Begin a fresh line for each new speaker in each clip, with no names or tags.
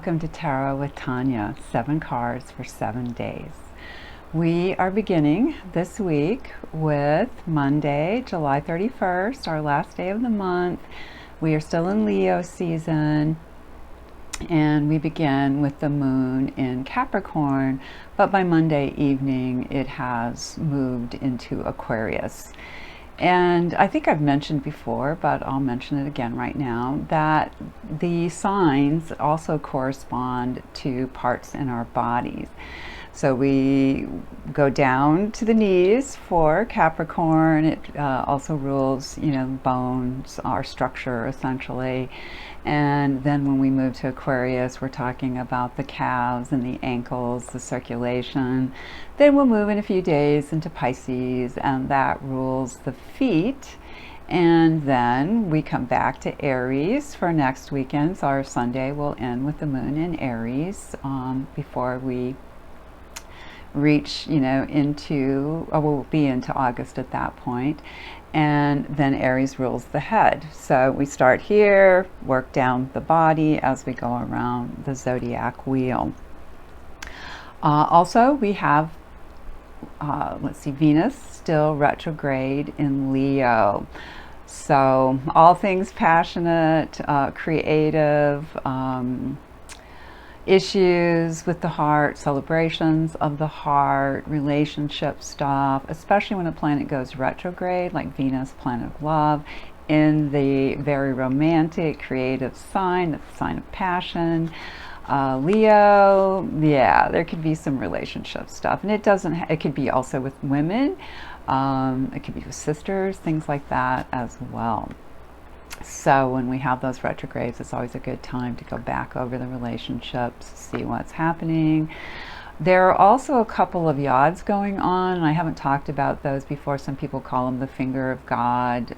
welcome to Tarot with Tanya, 7 cards for 7 days. We are beginning this week with Monday, July 31st, our last day of the month. We are still in Leo season, and we begin with the moon in Capricorn, but by Monday evening it has moved into Aquarius. And I think I've mentioned before, but I'll mention it again right now, that the signs also correspond to parts in our bodies. So we go down to the knees for Capricorn. It also rules, bones, our structure essentially. And then when we move to Aquarius, we're talking about the calves and the ankles, the circulation. Then we'll move in a few days into Pisces, and that rules the feet. And then we come back to Aries for next weekend. So our Sunday will end with the moon in Aries before we reach, we'll be into August at that point. And then Aries rules the head. So we start here, work down the body as we go around the zodiac wheel. Also, we have, Venus still retrograde in Leo. So all things passionate, creative, issues with the heart, celebrations of the heart, relationship stuff, especially when a planet goes retrograde, like Venus, planet of love, in the very romantic, creative sign, the sign of passion. Leo, there could be some relationship stuff, and it could be also with women, it could be with sisters, things like that as well. So when we have those retrogrades, it's always a good time to go back over the relationships, see what's happening. There are also a couple of yods going on, and I haven't talked about those before. Some people call them the finger of God.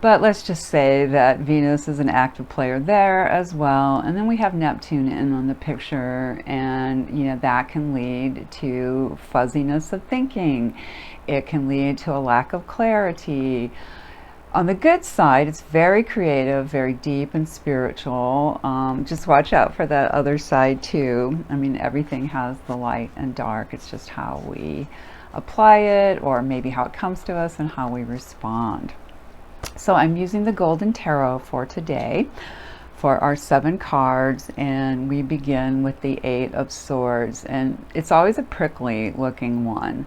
But let's just say that Venus is an active player there as well. And then we have Neptune in on the picture, and that can lead to fuzziness of thinking. It can lead to a lack of clarity. On the good side, it's very creative, very deep and spiritual. Just watch out for that other side too. I mean, everything has the light and dark. It's just how we apply it, or maybe how it comes to us and how we respond. So I'm using the Golden Tarot for today for our 7 cards, and we begin with the 8 of Swords, and it's always a prickly looking one.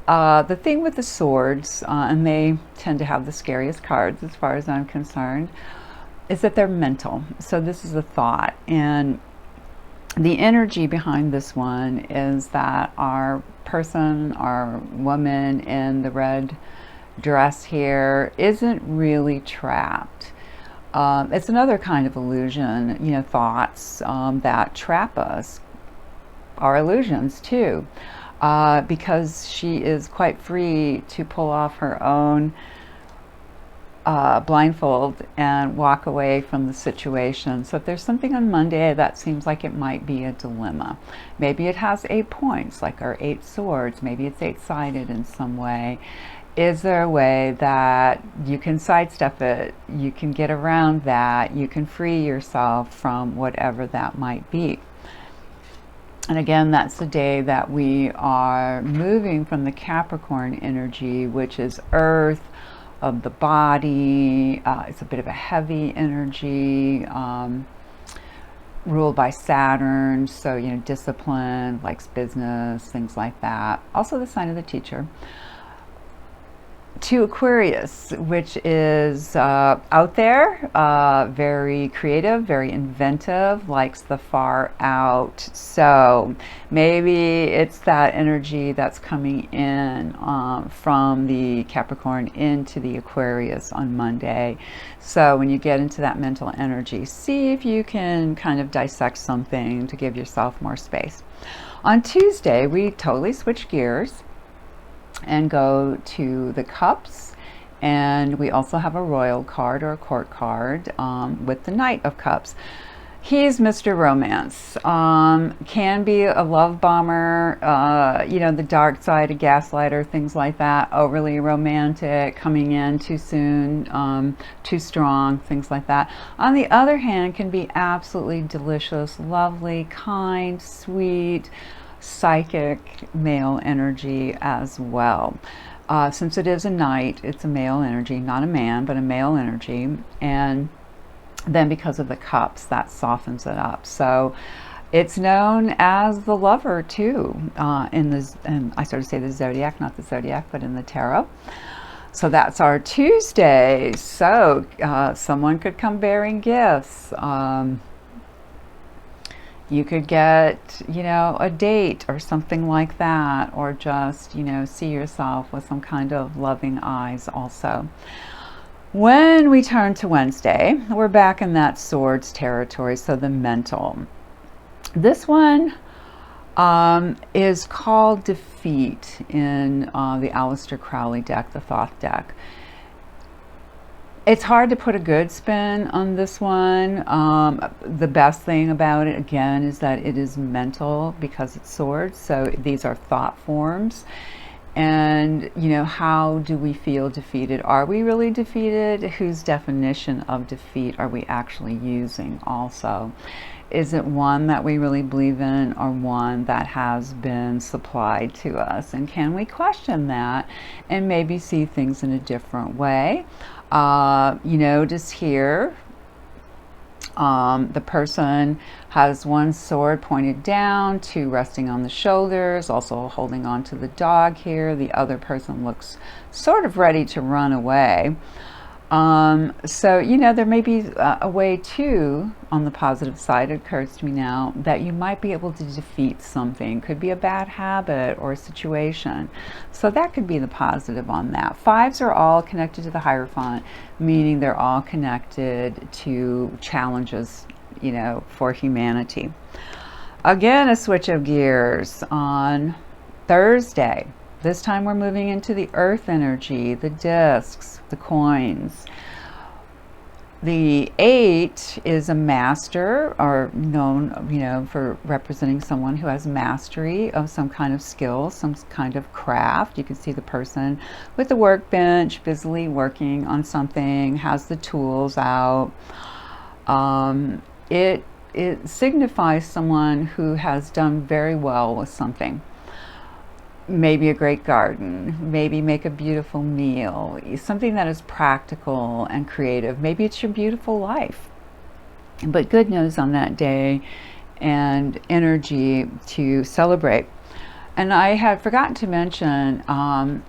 The thing with the swords, and they tend to have the scariest cards as far as I'm concerned, is that they're mental. So this is a thought, and the energy behind this one is that our person, our woman in the red dress here, isn't really trapped. It's another kind of illusion, thoughts that trap us are illusions too. Because she is quite free to pull off her own blindfold and walk away from the situation. So if there's something on Monday that seems like it might be a dilemma, maybe it has 8 points, like our 8 swords, maybe it's 8-sided in some way. Is there a way that you can sidestep it, you can get around that, you can free yourself from whatever that might be? And again, that's the day that we are moving from the Capricorn energy, which is earth, of the body. It's a bit of a heavy energy, ruled by Saturn. So, discipline, likes business, things like that. Also the sign of the teacher. To Aquarius, which is out there, very creative, very inventive, likes the far out. So maybe it's that energy that's coming in from the Capricorn into the Aquarius on Monday. So when you get into that mental energy, see if you can kind of dissect something to give yourself more space. On Tuesday, we totally switch gears and go to the cups, and we also have a royal card or a court card with the Knight of Cups. He's Mr. Romance. Can be a love bomber, the dark side, a gaslighter, things like that. Overly romantic, coming in too soon, too strong, things like that. On the other hand, can be absolutely delicious, lovely, kind, sweet, psychic male energy as well. Since it is a knight, it's a male energy, not a man, but a male energy. And then because of the cups, that softens it up. So it's known as the lover too, and I sort of say the zodiac, not the zodiac, but in the tarot. So that's our Tuesday. So someone could come bearing gifts. You could get, a date or something like that, or just, see yourself with some kind of loving eyes also. When we turn to Wednesday, we're back in that swords territory, so the mental. This one is called Defeat in the Aleister Crowley deck, the Thoth deck. It's hard to put a good spin on this one. The best thing about it, again, is that it is mental because it's swords, so these are thought forms. And, how do we feel defeated? Are we really defeated? Whose definition of defeat are we actually using also? Is it one that we really believe in, or one that has been supplied to us? And can we question that and maybe see things in a different way? Just here, the person has one sword pointed down, two resting on the shoulders, also holding on to the dog here. The other person looks sort of ready to run away. So, there may be a way too, on the positive side, it occurs to me now, that you might be able to defeat something. Could be a bad habit or a situation. So that could be the positive on that. Fives are all connected to the Hierophant, meaning they're all connected to challenges, for humanity. Again, a switch of gears on Thursday. This time we're moving into the earth energy, the discs, the coins. The 8 is a master, or known, for representing someone who has mastery of some kind of skill, some kind of craft. You can see the person with the workbench, busily working on something, has the tools out. It signifies someone who has done very well with something. Maybe a great garden, maybe make a beautiful meal, something that is practical and creative. Maybe it's your beautiful life. But good news on that day and energy to celebrate. And I had forgotten to mention,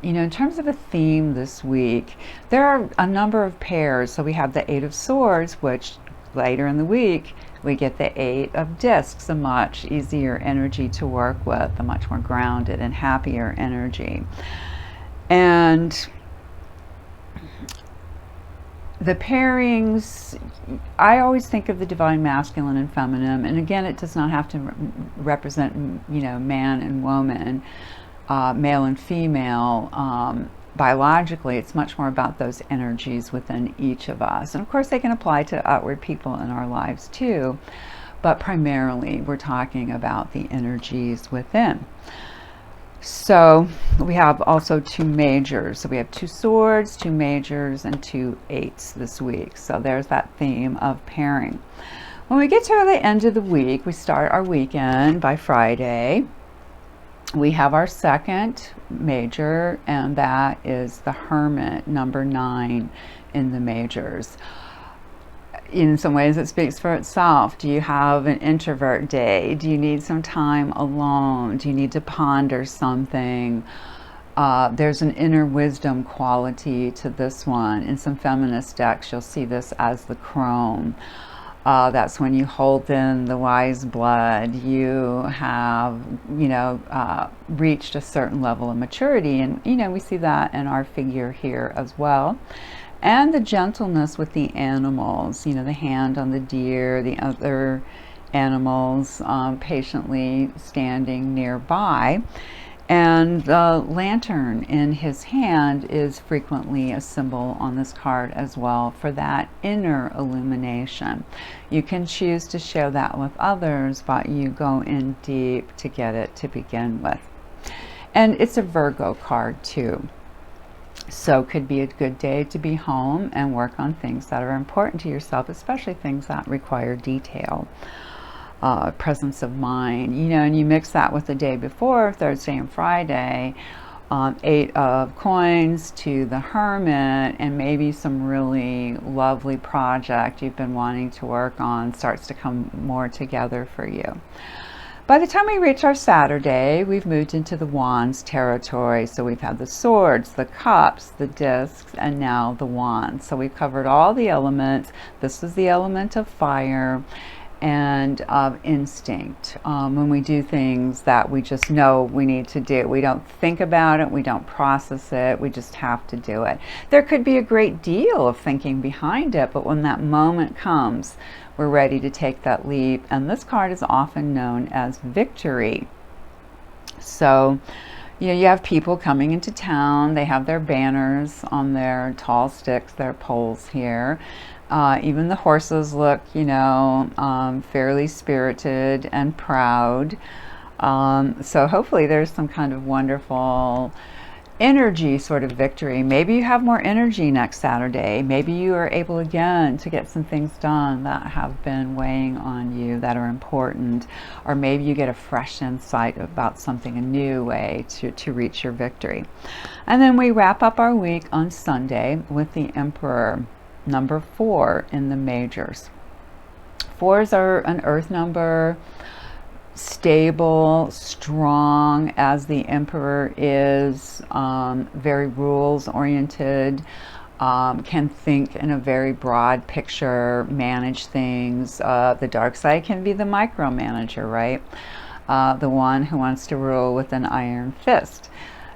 in terms of a theme this week, there are a number of pairs. So we have the 8 of Swords, which later in the week, we get the 8 of Discs, a much easier energy to work with, a much more grounded and happier energy. And the pairings, I always think of the divine masculine and feminine, and again, it does not have to represent, man and woman, male and female. Biologically, it's much more about those energies within each of us. And of course, they can apply to outward people in our lives too, but primarily we're talking about the energies within. So we have also 2 majors. So we have 2 swords, 2 majors, and 2 8s this week. So there's that theme of pairing. When we get to the end of the week, we start our weekend by Friday. We have our second major, and that is the Hermit, number 9 in the majors. In some ways, it speaks for itself. Do you have an introvert day? Do you need some time alone? Do you need to ponder something? There's an inner wisdom quality to this one. In some feminist decks, you'll see this as the crone. That's when you hold in the wise blood. You have, reached a certain level of maturity. And, we see that in our figure here as well. And the gentleness with the animals, the hand on the deer, the other animals patiently standing nearby. And the lantern in his hand is frequently a symbol on this card as well for that inner illumination. You can choose to share that with others, but you go in deep to get it to begin with. And it's a Virgo card too. So could be a good day to be home and work on things that are important to yourself, especially things that require detail. Presence of mind, and you mix that with the day before, Thursday and Friday, 8 of coins to the Hermit, and maybe some really lovely project you've been wanting to work on starts to come more together for you. By the time we reach our Saturday, we've moved into the Wands territory. So we've had the Swords, the Cups, the Discs, and now the Wands. So we've covered all the elements. This is the element of fire and of instinct. When we do things that we just know we need to do, we don't think about it, we don't process it, we just have to do it. There could be a great deal of thinking behind it, but when that moment comes, we're ready to take that leap. And this card is often known as victory. So you have people coming into town, they have their banners on their tall sticks, their poles here. Even the horses look, fairly spirited and proud. So hopefully there's some kind of wonderful energy sort of victory. Maybe you have more energy next Saturday. Maybe you are able again to get some things done that have been weighing on you that are important. Or maybe you get a fresh insight about something, a new way to reach your victory. And then we wrap up our week on Sunday with the Emperor. Number 4 in the majors. 4s are an earth number, stable, strong, as the Emperor is, very rules oriented, can think in a very broad picture, manage things. The dark side can be the micromanager, right? The one who wants to rule with an iron fist.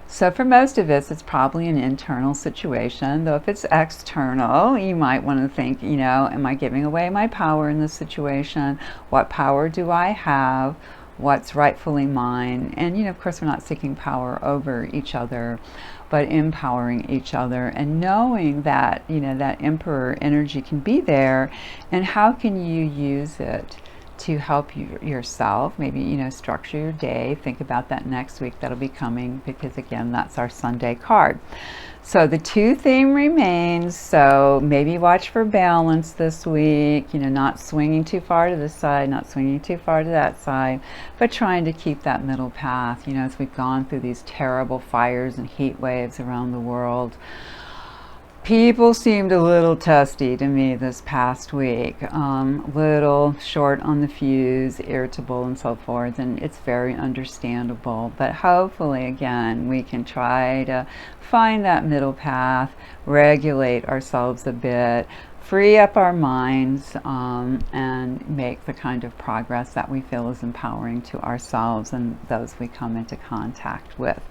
So for most of us, it's probably an internal situation, though if it's external, you might want to think, am I giving away my power in this situation? What power do I have? What's rightfully mine? And, of course, we're not seeking power over each other, but empowering each other and knowing that, that Emperor energy can be there, and how can you use it to help you yourself, maybe, structure your day. Think about that next week that'll be coming, because again, that's our Sunday card. So the 2 theme remains. So maybe watch for balance this week, not swinging too far to this side, not swinging too far to that side, but trying to keep that middle path, as we've gone through these terrible fires and heat waves around the world. People seemed a little testy to me this past week, little short on the fuse, irritable and so forth, and it's very understandable. But hopefully, again, we can try to find that middle path, regulate ourselves a bit, free up our minds, and make the kind of progress that we feel is empowering to ourselves and those we come into contact with.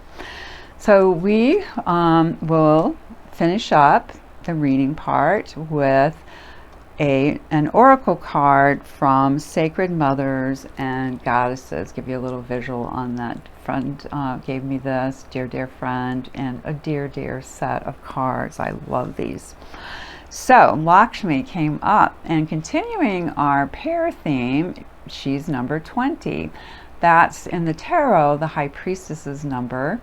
So we will finish up the reading part with an oracle card from Sacred Mothers and Goddesses. Give you a little visual on that. Friend gave me this, dear friend, and a dear set of cards. I love these. So Lakshmi came up, and continuing our pair theme, she's number 20. That's in the tarot, the High Priestess's number.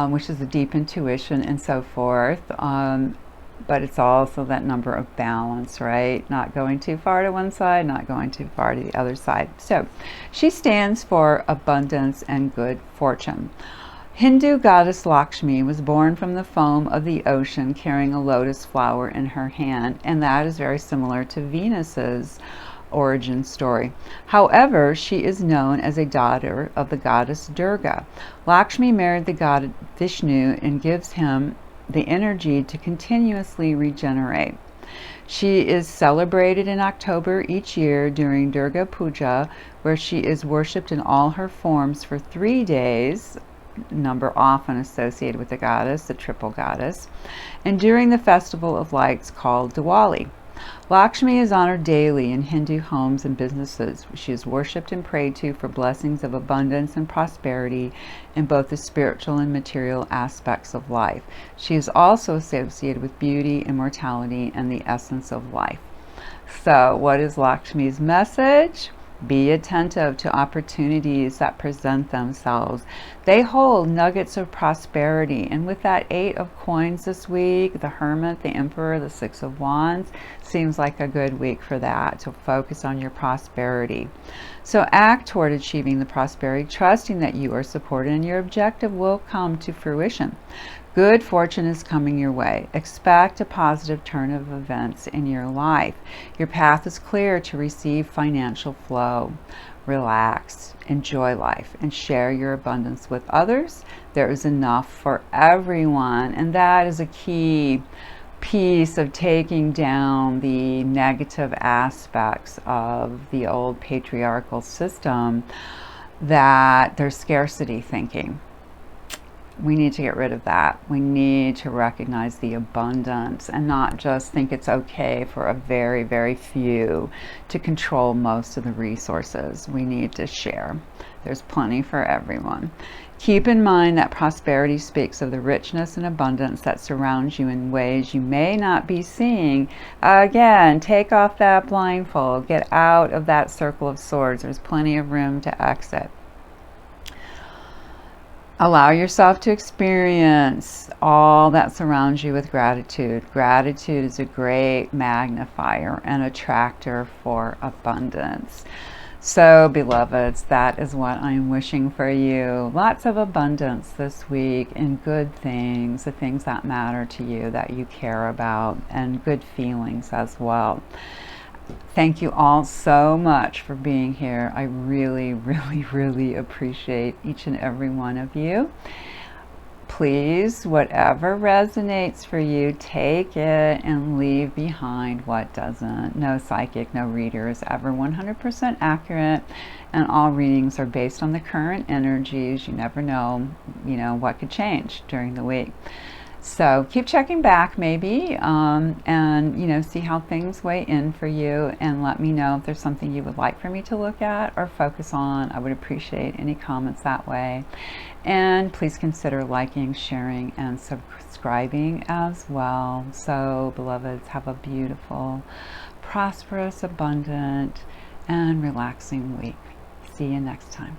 Which is a deep intuition and so forth, but it's also that number of balance, right? Not going too far to one side, not going too far to the other side. So she stands for abundance and good fortune. Hindu goddess Lakshmi was born from the foam of the ocean carrying a lotus flower in her hand, and that is very similar to Venus's origin story. However, she is known as a daughter of the goddess Durga. Lakshmi married the god Vishnu and gives him the energy to continuously regenerate. She is celebrated in October each year during Durga Puja, where she is worshipped in all her forms for 3 days, number often associated with the goddess, the triple goddess, and during the festival of lights called Diwali. Lakshmi is honored daily in Hindu homes and businesses. She is worshipped and prayed to for blessings of abundance and prosperity in both the spiritual and material aspects of life. She is also associated with beauty, immortality, and the essence of life. So, what is Lakshmi's message? Be attentive to opportunities that present themselves. They hold nuggets of prosperity. And with that 8 of coins this week, the Hermit, the Emperor, the 6 of Wands, seems like a good week for that, to focus on your prosperity. So act toward achieving the prosperity, trusting that you are supported and your objective will come to fruition. Good fortune is coming your way. Expect a positive turn of events in your life. Your path is clear to receive financial flow. Relax, enjoy life, and share your abundance with others. There is enough for everyone, and that is a key piece of taking down the negative aspects of the old patriarchal system, that there's scarcity thinking. We need to get rid of that. We need to recognize the abundance and not just think it's okay for a very, very few to control most of the resources. We need to share. There's plenty for everyone. Keep in mind that prosperity speaks of the richness and abundance that surrounds you in ways you may not be seeing. Again, take off that blindfold. Get out of that circle of swords. There's plenty of room to exit. Allow yourself to experience all that surrounds you with gratitude. Gratitude is a great magnifier and attractor for abundance. So, beloveds, that is what I'm wishing for you. Lots of abundance this week in good things, the things that matter to you, that you care about, and good feelings as well. Thank you all so much for being here. I really, really, really appreciate each and every one of you. Please, whatever resonates for you, take it and leave behind what doesn't. No psychic, no reader is ever 100% accurate, and all readings are based on the current energies. You never know, what could change during the week. So keep checking back maybe, and see how things weigh in for you, and let me know if there's something you would like for me to look at or focus on. I would appreciate any comments that way. And please consider liking, sharing, and subscribing as well. So, beloveds, have a beautiful, prosperous, abundant, and relaxing week. See you next time.